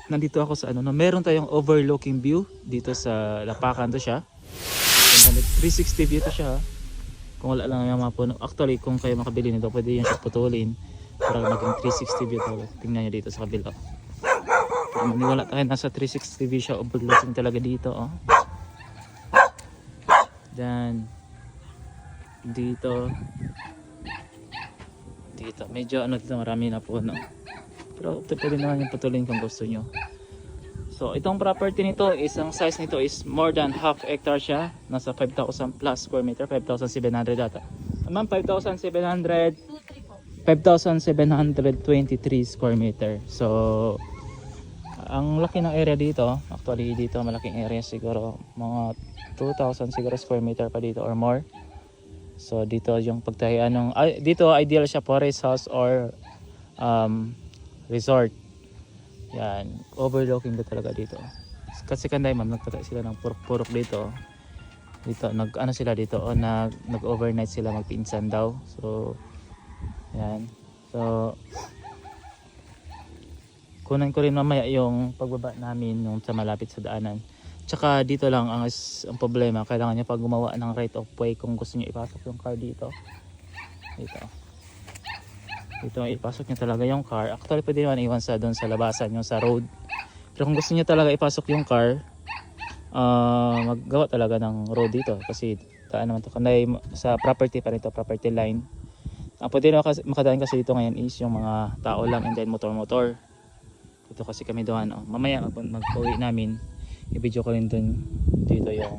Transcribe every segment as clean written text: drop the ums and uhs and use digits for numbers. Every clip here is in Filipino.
nandito ako sa ano, no, meron tayong overlooking view dito sa Lapacan to siya. 360 view to siya. Kung wala lang yung mga puno. Actually, kung kayo makabili nito, pwede yung siya putulin para maging 360 view talaga. Tingnan nyo dito sa kabila. Kung maniwala tayo, nasa 360 view siya, overlooking talaga dito. Oh. Then, dito, medyo ano dito, marami na puno. Pero pwede naman yung putulin kung gusto nyo. So itong property nito is, ang size nito is more than half hectare siya. Nasa 5,000 plus square meter, 5,700 data. Naman 5,723 square meter. So ang laki ng area dito. Actually dito malaking area, siguro mga 2,000 siguro square meter pa dito or more. So dito yung pagtahian ng dito ideal siya for rest house or resort. Yan, overlooking ba talaga dito. Kasi kanday ma'am, nagtatay sila ng purok dito. Dito nag-ano sila dito, nag-overnight sila, magpinsan daw. So yan. So kunan ko rin mamaya yung pagbaba namin yung sa malapit sa daanan. Tsaka dito lang ang problema, kailangan niya pag gumawa ng right of way kung gusto niyo ipasok yung car dito. Dito ipasok niyo talaga yung car. Actually pwede naman iwan sa doon sa labasan yung sa road. Pero kung gusto niyo talaga ipasok yung car, maggawa talaga ng road dito kasi taan naman to kanday sa property pa nito, property line. Ang pwede na makadaan kasi dito ngayon is yung mga tao lang and then motor. Dito kasi kami doon. Mamaya mag-uwi namin, i-video ko rin dun dito yung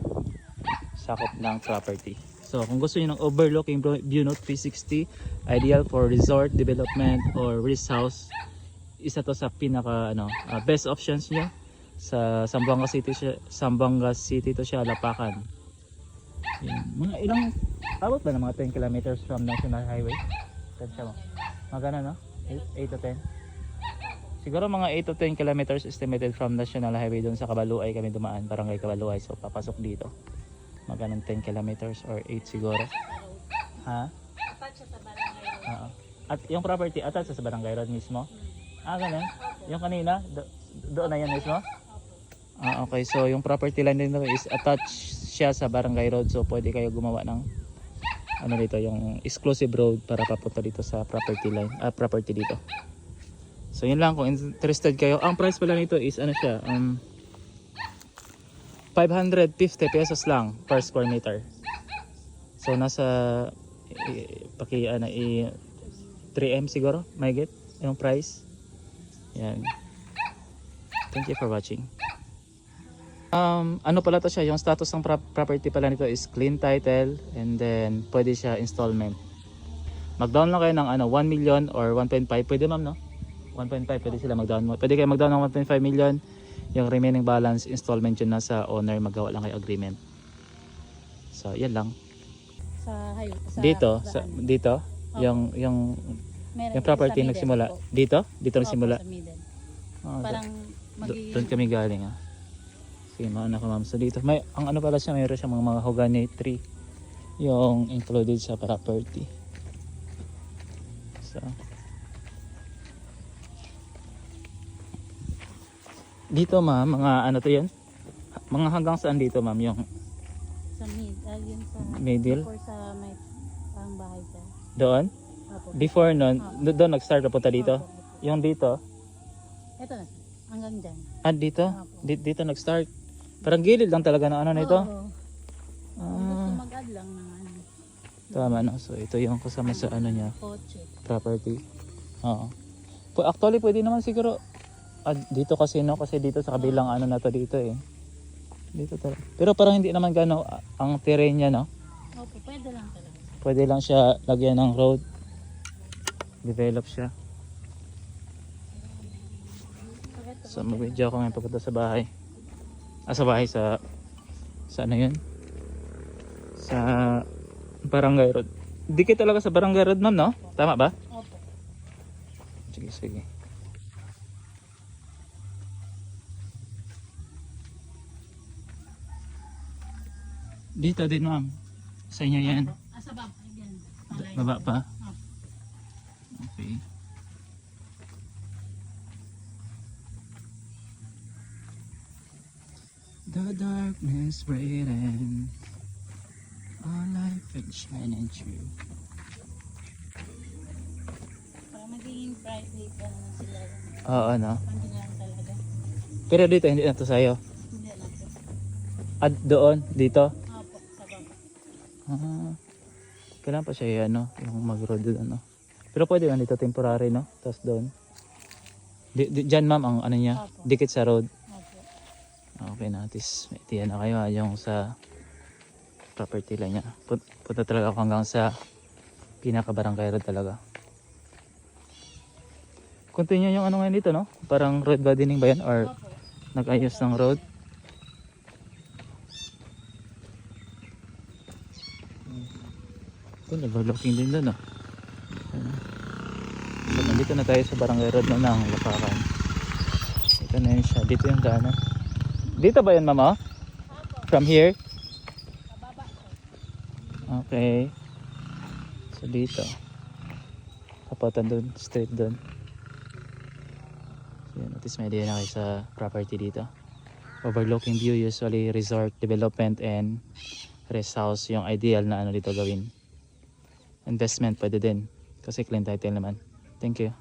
sakop ng property. So kung gusto niyo ng overlooking view no 360, ideal for resort development or rest house, isa to sa pinaka best options niyo sa Zamboanga City to siya, Lapacan. Yan. Mga ilang abot ba ng mga 10 kilometers from National Highway? Saan siya mo? Magana no? 8 to 10? Siguro mga 8 to 10 kilometers estimated from National Highway doon sa Kabaluay kami dumaan, Barangay Kabaluay. So papasok dito. Magana 10 kilometers or 8 siguro. Ha? Attach sa barangay road. At yung property attached sa barangay road mismo? Ganun. Yung kanina, doon na yan mismo? Okay. So yung property line din is attached siya sa barangay road. So pwede kayo gumawa ng dito, yung exclusive road para papunta dito sa property line, property dito. So yun lang, kung interested kayo. Ang price pala nito is siya, 550 pesos lang per square meter. So nasa 3M siguro, may get yung price. Yan. Thank you for watching. Ano pala to siya, yung status ng property pala nito is clean title and then pwede siya installment. Mag-down lang kayo ng 1 million or 1.5, pwede ma'am no? 1.5 pwede sila mag-down. Pwede kayo mag-down ng 1.5 million. Yung remaining balance installment yun na sa owner, magawa lang kayo agreement. So yan lang. Dito yung property nagsimula dito nagsimula. Parang doon kami galing Sige, mauna ka ma'am. So dito may ang pala siya, mayroon siya mga mahogany tree yung included sa property. So dito ma'am, mga to yan? Mga hanggang saan dito ma'am yung sa yun sa middle? Before sa may parang bahay sa doon? Opo. Before nun, doon nag-start na punta dito? Opo. Yung dito? Ito na, hanggang dyan. Dito? Opo. Dito nag-start? Parang gilid lang talaga na nito? Oo. Gusto mag-add lang ng Tama no? So ito yung kasama sa niya, kotse. property. Oo. Actually pwede naman siguro dito kasi kasi dito sa kabilang na to dito dito talaga. Pero parang hindi naman gano ang terrain niya no. Opo, pwede lang talaga. Pwede lang siya lagyan ng road. Develop siya. So mag-video ako ngayon pagpunta sa bahay. Sa bahay sa yun? Sa Barangay Road. Dikit talaga sa Barangay Road ma'am no? Tama ba? Opo. Sige. Dito din ma'am. Sa inyo yan. Sa baba, yan. Baba pa? Opo. Okay. The darkness waiting, all life is shining through. Para magiging private pa naman sila. Oo, no? Hindi lang talaga. Pero dito, hindi na to sa'yo. Hindi lang po. At doon, dito. Opo, sa baba. Kailangan pa siya ano, yung mag-road doon, ano. Pero pwede man dito temporary, no? Tapos doon. Diyan ma'am, ang ano niya, Opo. dikit sa road. Opo. Okay na, at least may tiyan na kayo yung sa property line niya. Punta talaga ako hanggang sa pinaka-barangay road talaga. Continue yung ano ngayon dito, no? Parang road widening ba yan? Or Opo. nag-ayos ng road? Ito, nag-looking din doon, no? So, nandito na tayo sa barangay road na ng Lapakan. Ito na yun siya. Dito yung daanan. Dito ba yan, mama? From here? Sa baba po. Okay. So dito. Kapatan doon. Straight doon. So yun. At least may idea na kayo sa property dito. Overlooking view. Usually resort development and rest house yung ideal na ano dito gawin. Investment pwede din. Kasi clean title naman. Thank you.